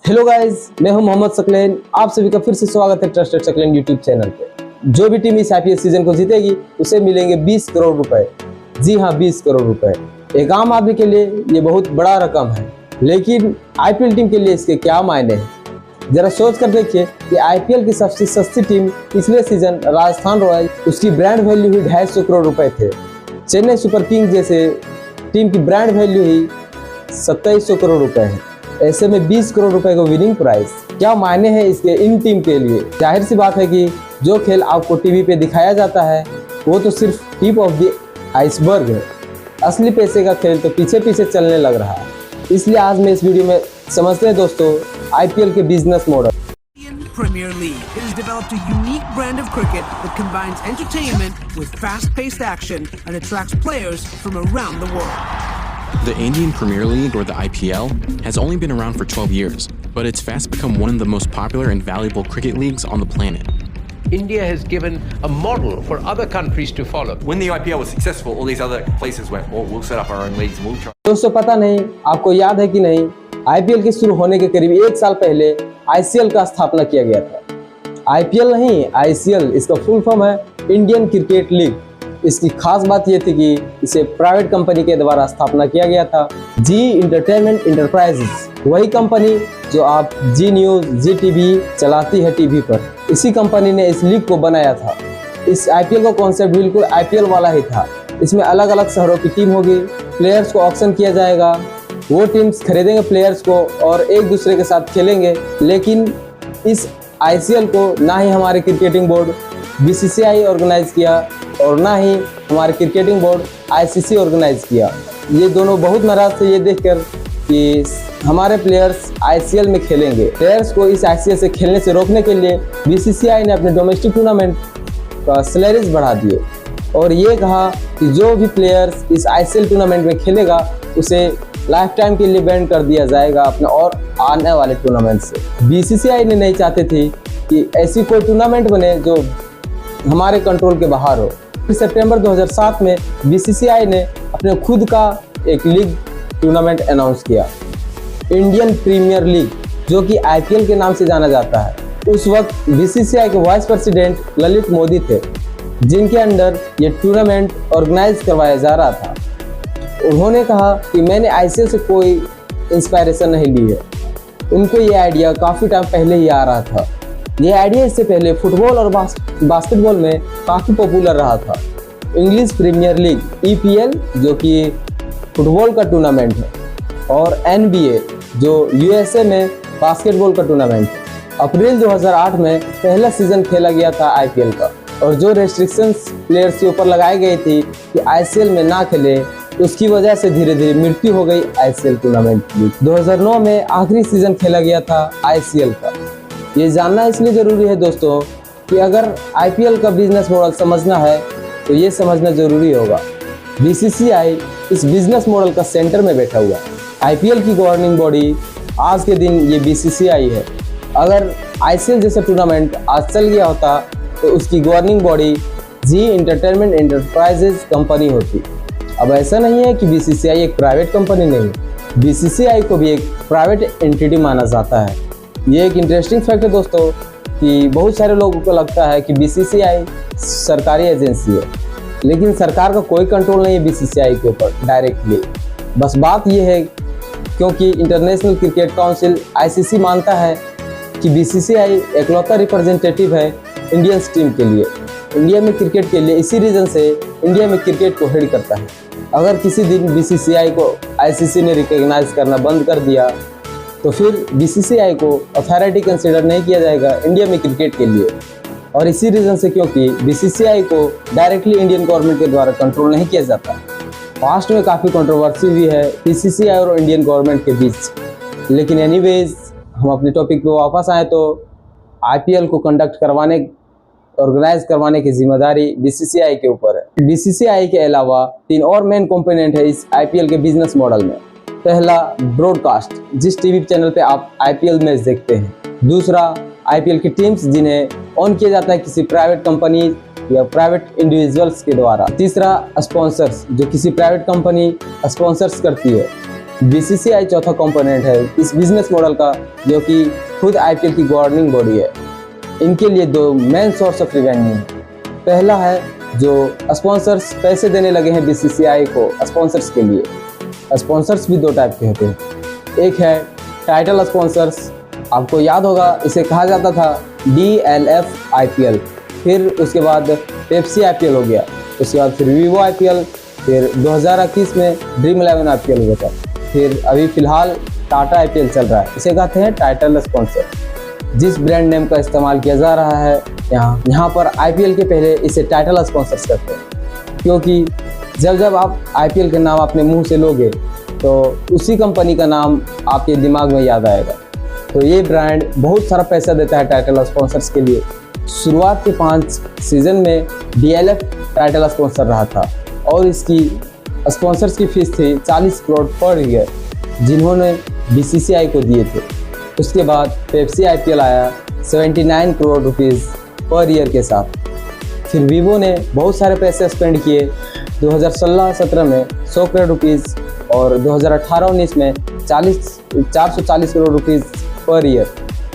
Hello guys, मैं हूं मोहम्मद सकलेन। आप सभी का फिर से स्वागत है ट्रस्टेड सकलेन यूट्यूब चैनल पे। जो भी टीम इस आईपीएल सीजन को जीतेगी उसे मिलेंगे 20 करोड़ रुपए। जी हां, 20 करोड़ रुपए। एक आम आदमी के लिए ये बहुत बड़ा रकम है, लेकिन आईपीएल टीम के लिए इसके क्या मायने हैं? जरा सोच कर देखिए कि आईपीएल की सबसे सस्ती टीम पिछले सीजन राजस्थान रॉयल, उसकी ब्रांड वैल्यू ही 250 करोड़ रुपए थे। चेन्नई सुपर किंग्स जैसे टीम की ब्रांड वैल्यू ही 2700 करोड़ रुपए है। ऐसे में 20 करोड़ रुपए का विनिंग प्राइस, क्या मायने हैं इसके इन टीम के लिए? जाहिर सी बात है कि जो खेल आपको टीवी पे दिखाया जाता है वो तो सिर्फ टिप ऑफ द आइसबर्ग है। असली पैसे का खेल तो पीछे पीछे चलने लग रहा है। इसलिए आज मैं इस वीडियो में समझते हैं दोस्तों आईपीएल के business model. Premier League. It has developed a unique brand of cricket that combines entertainment with fast-paced action and attracts players from around the world. The Indian Premier League, or the IPL, has only been around for 12 years, but it's fast become one of the most popular and valuable cricket leagues on the planet. India has given a model for other countries to follow. When the IPL was successful, all these other places went, well, we'll set up our own leagues and we'll try. दोस्तों, पता नहीं आपको याद है कि नहीं, IPL के शुरू होने के करीब 1 साल पहले आईसीएल का स्थापना किया गया था। आईपीएल नहीं, आईसीएल इसका फुल फॉर्म है इंडियन क्रिकेट लीग। इसकी खास बात यह थी कि इसे प्राइवेट कंपनी के द्वारा स्थापना किया गया था, जी एंटरटेनमेंट एंटरप्राइजेस। वही कंपनी जो आप जी न्यूज, जी टीवी चलाती है टीवी पर, इसी कंपनी ने इस लीग को बनाया था। इस आईपीएल का कॉन्सेप्ट बिल्कुल आईपीएल वाला ही था। इसमें अलग अलग शहरों की टीम होगी, प्लेयर्स को ऑक्शन किया जाएगा, वो टीम्स खरीदेंगे प्लेयर्स को और एक दूसरे के साथ खेलेंगे। लेकिन इस आईसीएल को ना ही हमारे क्रिकेटिंग बोर्ड बीसीसीआई ऑर्गेनाइज किया और ना ही हमारे क्रिकेटिंग बोर्ड आईसीसी ऑर्गेनाइज किया। ये दोनों बहुत नाराज थे ये देखकर कि हमारे प्लेयर्स आईसीएल में खेलेंगे। प्लेयर्स को इस आईसीएल से खेलने से रोकने के लिए बीसीसीआई ने अपने डोमेस्टिक टूर्नामेंट का सैलरीज बढ़ा दिए और ये कहा कि जो भी प्लेयर्स इस आईसीएल टूर्नामेंट में खेलेगा उसे लाइफ टाइम के लिए बैन कर दिया जाएगा अपने और आने वाले टूर्नामेंट से। बीसीसीआई ने नहीं चाहते थे कि ऐसी कोई टूर्नामेंट बने जो हमारे कंट्रोल के बाहर हो। फिर सितंबर 2007 में बीसीसीआई ने अपने खुद का एक लीग टूर्नामेंट अनाउंस किया, इंडियन प्रीमियर लीग, जो कि आईपीएल के नाम से जाना जाता है। उस वक्त बीसीसीआई के वाइस प्रेसिडेंट ललित मोदी थे, जिनके अंडर ये टूर्नामेंट ऑर्गेनाइज करवाया जा रहा था। उन्होंने कहा कि मैंने आईसीएल से कोई इंस्पायरेशन नहीं ली है। उनको ये आइडिया काफ़ी टाइम पहले ही आ रहा था। ये आइडिया इससे पहले फुटबॉल और बास्केटबॉल में काफ़ी पॉपुलर रहा था। इंग्लिश प्रीमियर लीग ईपीएल, जो कि फुटबॉल का टूर्नामेंट है, और एनबीए, जो यूएसए में बास्केटबॉल का टूर्नामेंट है। अप्रैल 2008 में पहला सीजन खेला गया था आईपीएल का, और जो रेस्ट्रिक्शंस प्लेयर्स के ऊपर लगाई गई थी कि आईसीएल में ना खेले, उसकी वजह से धीरे धीरे मृत्यु हो गई आईसीएल टूर्नामेंट की। 2009 में आखिरी सीजन खेला गया था आईसीएल का। ये जानना इसलिए ज़रूरी है दोस्तों कि अगर आईपीएल का बिजनेस मॉडल समझना है तो ये समझना ज़रूरी होगा, बीसीसीआई इस बिजनेस मॉडल का सेंटर में बैठा हुआ है। आईपीएल की गवर्निंग बॉडी आज के दिन ये बीसीसीआई है। अगर आईसीएल जैसा टूर्नामेंट आज चल गया होता तो उसकी गवर्निंग बॉडी जी एंटरटेनमेंट एंटरप्राइजेज कंपनी होती। अब ऐसा नहीं है कि बीसीसीआई एक प्राइवेट कंपनी नहीं, बीसीसीआई को भी एक प्राइवेट एंटिटी माना जाता है। ये एक इंटरेस्टिंग फैक्ट है दोस्तों कि बहुत सारे लोगों को लगता है कि बीसीसीआई सरकारी एजेंसी है, लेकिन सरकार का कोई कंट्रोल नहीं है बीसीसीआई के ऊपर डायरेक्टली। बस बात यह है क्योंकि इंटरनेशनल क्रिकेट काउंसिल आईसीसी मानता है कि बीसीसीआई एकलौता रिप्रेजेंटेटिव है इंडियन टीम के लिए, इंडिया में क्रिकेट के लिए। इसी रीज़न से इंडिया में क्रिकेट को हेड करता है। अगर किसी दिन बीसीसीआई को आईसीसी ने रिकॉग्नाइज करना बंद कर दिया तो फिर बीसीसीआई को अथॉरिटी कंसिडर नहीं किया जाएगा इंडिया में क्रिकेट के लिए। और इसी रीज़न से क्योंकि बीसीसीआई को डायरेक्टली इंडियन गवर्नमेंट के द्वारा कंट्रोल नहीं किया जाता। पास्ट में काफ़ी कंट्रोवर्सी हुई है बीसीसीआई और इंडियन गवर्नमेंट के बीच। लेकिन एनीवेज, हम अपने टॉपिक पे वापस आए तो आईपीएल को कंडक्ट करवाने, ऑर्गेनाइज करवाने की जिम्मेदारी बीसीसीआई के ऊपर है। बीसीसीआई के अलावा 3 और मेन कंपोनेंट है इस आईपीएल के बिजनेस मॉडल में। पहला, ब्रॉडकास्ट, जिस टीवी चैनल पे आप आईपीएल मैच देखते हैं। दूसरा, आईपीएल की टीम्स जिन्हें ऑन किया जाता है किसी प्राइवेट कंपनी या प्राइवेट इंडिविजुअल्स के द्वारा। तीसरा, स्पॉन्सर्स, जो किसी प्राइवेट कंपनी स्पॉन्सर्स करती है। बीसीसीआई चौथा कंपोनेंट है इस बिजनेस मॉडल का, जो कि खुद आईपीएल की गवर्निंग बॉडी है। इनके लिए दो मेन सोर्स ऑफ रेवेन्यू है। पहला है जो स्पॉन्सर्स पैसे देने लगे हैं बीसीसीआई को स्पॉन्सर्स के लिए। स्पॉन्सर्स भी दो टाइप के होते हैं। एक है टाइटल स्पॉन्सर्स, आपको याद होगा इसे कहा जाता था DLF IPL, फिर उसके बाद पेप्सी IPL हो गया, उसके बाद फिर वीवो IPL, फिर 2021 में ड्रीम 11 IPL हुआ था, फिर अभी फिलहाल टाटा IPL चल रहा है। इसे कहते हैं टाइटल स्पॉन्सर। जिस ब्रांड नेम का इस्तेमाल किया जा रहा है यहाँ पर IPL के पहले इसे टाइटल स्पॉन्सर्स करते हैं, क्योंकि जब आप IPL के नाम अपने मुंह से लोगे तो उसी कंपनी का नाम आपके दिमाग में याद आएगा। तो ये ब्रांड बहुत सारा पैसा देता है टाइटल स्पॉन्सर्स के लिए। शुरुआत के 5 सीजन में DLF टाइटल स्पॉन्सर रहा था और इसकी स्पॉन्सर्स की फीस थी 40 करोड़ पर ईयर, जिन्होंने BCCI को दिए थे। उसके बाद पेप्सी IPL आया 79 करोड़ रुपीज़ पर ईयर के साथ। फिर वीवो ने बहुत सारे पैसे स्पेंड किए 2016-17 में 100 करोड़ रुपीज़ और 2018-19 में 440 करोड़ रुपीज़ पर ईयर।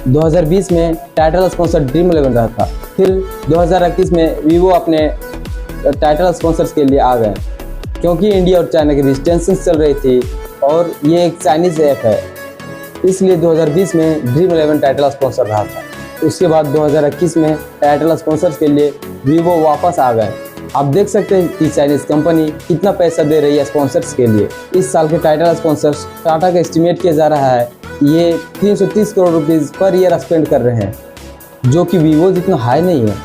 2020 में टाइटल स्पॉन्सर ड्रीम 11 रहा था। फिर 2021 में वीवो अपने टाइटल स्पॉन्सर्स के लिए आ गए, क्योंकि इंडिया और चाइना के बीच टेंशन चल रही थी और ये एक चाइनीज़ ऐप है, इसलिए 2020 में ड्रीम 11 टाइटल स्पॉन्सर रहा था। उसके बाद 2021 में टाइटल स्पॉन्सर्स के लिए वीवो वापस आ गए। आप देख सकते हैं कि चाइनीज़ कंपनी कितना पैसा दे रही है स्पॉन्सर्स के लिए। इस साल के टाइटल स्पॉन्सर्स टाटा का एस्टिमेट किया जा रहा है ये 330 crore rupees per year spend कर रहे हैं, जो कि वीवो जितना हाई नहीं है।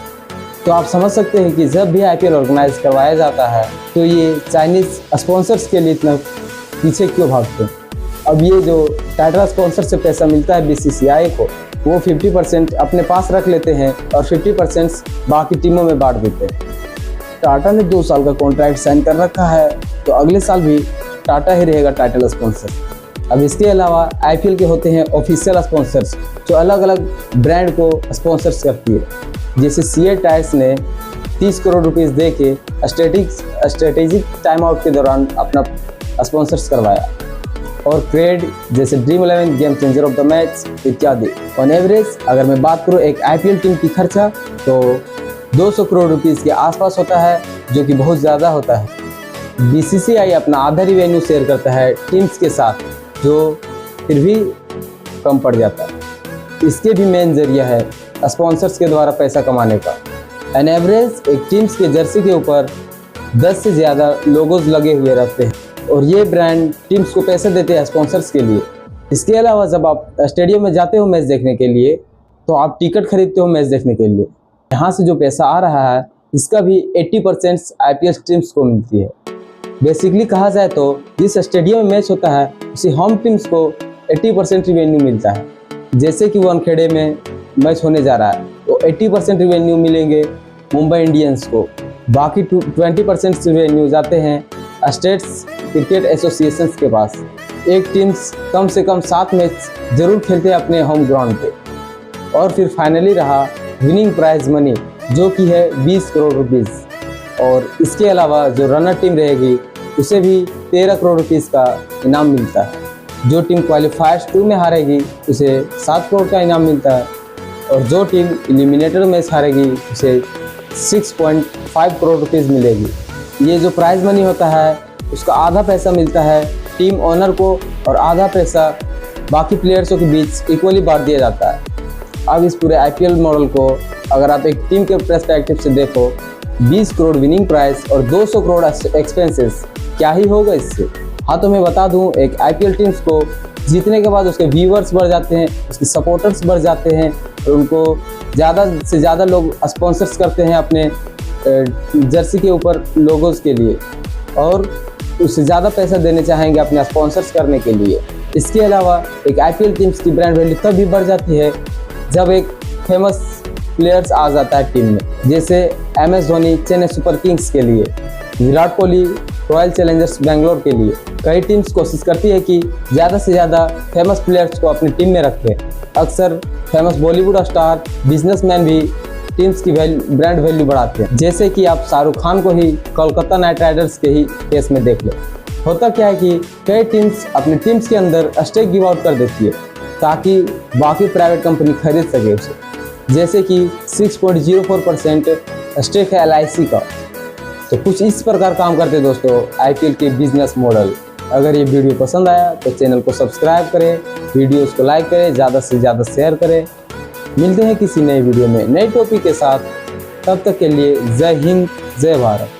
तो आप समझ सकते हैं कि जब भी IPL ऑर्गेनाइज करवाया जाता है तो ये चाइनीज़ स्पॉन्सर्स के लिए इतना पीछे क्यों भागते हैं। अब ये जो टाइटल स्पॉन्सर से पैसा मिलता है BCCI को, वो 50% अपने पास रख लेते हैं और 50% बाकी टीमों में बांट देते हैं। टाटा ने 2 साल का कॉन्ट्रैक्ट साइन कर रखा है, तो अगले साल भी टाटा ही रहेगा टाइटल स्पॉन्सर। अब इसके अलावा IPL के होते हैं ऑफिशियल स्पॉन्सर्स, जो अलग अलग ब्रांड को स्पॉन्सर्स करती है। जैसे CA टायर्स ने 30 करोड़ रुपीज़ दे के स्ट्रेटेजिक टाइम आउट के दौरान अपना स्पॉन्सर्स करवाया, और क्रेड जैसे dream 11 game changer of the match इत्यादि। ऑन एवरेज अगर मैं बात करूँ एक IPL टीम की खर्चा तो 200 करोड़ रुपीज़ के आसपास होता है, जो कि बहुत ज़्यादा होता है। BCCI अपना आधा रिवेन्यू शेयर करता है टीम्स के साथ, जो फिर भी कम पड़ जाता है। इसके भी मेन जरिया है स्पॉन्सर्स के द्वारा पैसा कमाने का। एन एवरेज एक टीम्स के जर्सी के ऊपर 10 से ज़्यादा लोगोज लगे हुए रहते हैं, और ये ब्रांड टीम्स को पैसे देते हैं स्पॉन्सर्स के लिए। इसके अलावा जब आप स्टेडियम में जाते हो मैच देखने के लिए, तो आप टिकट खरीदते हो मैच देखने के लिए। यहाँ से जो पैसा आ रहा है इसका भी 80% IPL टीम्स को मिलती है। बेसिकली कहा जाए तो जिस स्टेडियम में मैच होता है उसी होम टीम्स को 80% रिवेन्यू मिलता है। जैसे कि वानखेड़े में मैच होने जा रहा है तो 80% रिवेन्यू मिलेंगे मुंबई इंडियंस को, बाकी 20% रिवेन्यू जाते हैं स्टेट्स क्रिकेट एसोसिएशंस के पास। एक टीम्स कम से कम 7 मैच जरूर खेलते हैं अपने होम ग्राउंड पे। और फिर फाइनली रहा विनिंग प्राइज मनी, जो कि है 20 करोड़ रुपीज़, और इसके अलावा जो रनर टीम रहेगी उसे भी 13 करोड़ रुपीज़ का इनाम मिलता है। जो टीम क्वालिफायर्स 2 में हारेगी उसे 7 करोड़ का इनाम मिलता है, और जो टीम एलिमिनेटर मैच हारेगी उसे 6.5 करोड़ रुपीज़ मिलेगी। ये जो प्राइज मनी होता है उसका आधा पैसा मिलता है टीम ओनर को, और आधा पैसा बाकी प्लेयर्सों के बीच इक्वली बांट दिया जाता है। अब इस पूरे IPL मॉडल को अगर आप एक टीम के पर्सपेक्टिव से देखो, 20 करोड़ विनिंग प्राइस और 200 करोड़ एक्सपेंसेस, क्या ही होगा इससे। हाँ, तो मैं बता दूं एक IPL टीम्स को जीतने के बाद उसके व्यूअर्स बढ़ जाते हैं, उसके सपोर्टर्स बढ़ जाते हैं, और उनको ज़्यादा से ज़्यादा लोग स्पॉन्सर्स करते हैं अपने जर्सी के ऊपर लोगोस के लिए, और उससे ज़्यादा पैसा देने चाहेंगे अपने स्पॉन्सर्स करने के लिए। इसके अलावा एक IPL टीम्स की ब्रांड वैल्यू तब भी बढ़ जाती है जब एक फेमस प्लेयर्स आ जाता है टीम में। जैसे MS Dhoni Chennai super Kings के लिए, विराट कोहली रॉयल चैलेंजर्स बेंगलोर के लिए। कई टीम्स कोशिश करती है कि ज़्यादा से ज़्यादा फेमस प्लेयर्स को अपनी टीम में रखें। अक्सर फेमस बॉलीवुड स्टार, बिजनेसमैन भी टीम्स की ब्रांड वैल्यू बढ़ाते हैं। जैसे कि आप शाहरुख खान को ही कोलकाता नाइट राइडर्स के ही केस में देख लो। होता क्या है कि कई टीम्स अपनी टीम्स के अंदर स्टेक गिव आउट कर देती है ताकि बाकी प्राइवेट कंपनी खरीद सके उसे, जैसे कि 6.04% स्टेक है LIC का। तो कुछ इस प्रकार काम करते हैं दोस्तों IPL के बिजनेस मॉडल। अगर ये वीडियो पसंद आया तो चैनल को सब्सक्राइब करें, वीडियोस को लाइक करें, ज़्यादा से ज़्यादा शेयर करें। मिलते हैं किसी नए वीडियो में नए टॉपिक के साथ, तब तक के लिए जय हिंद जय भारत।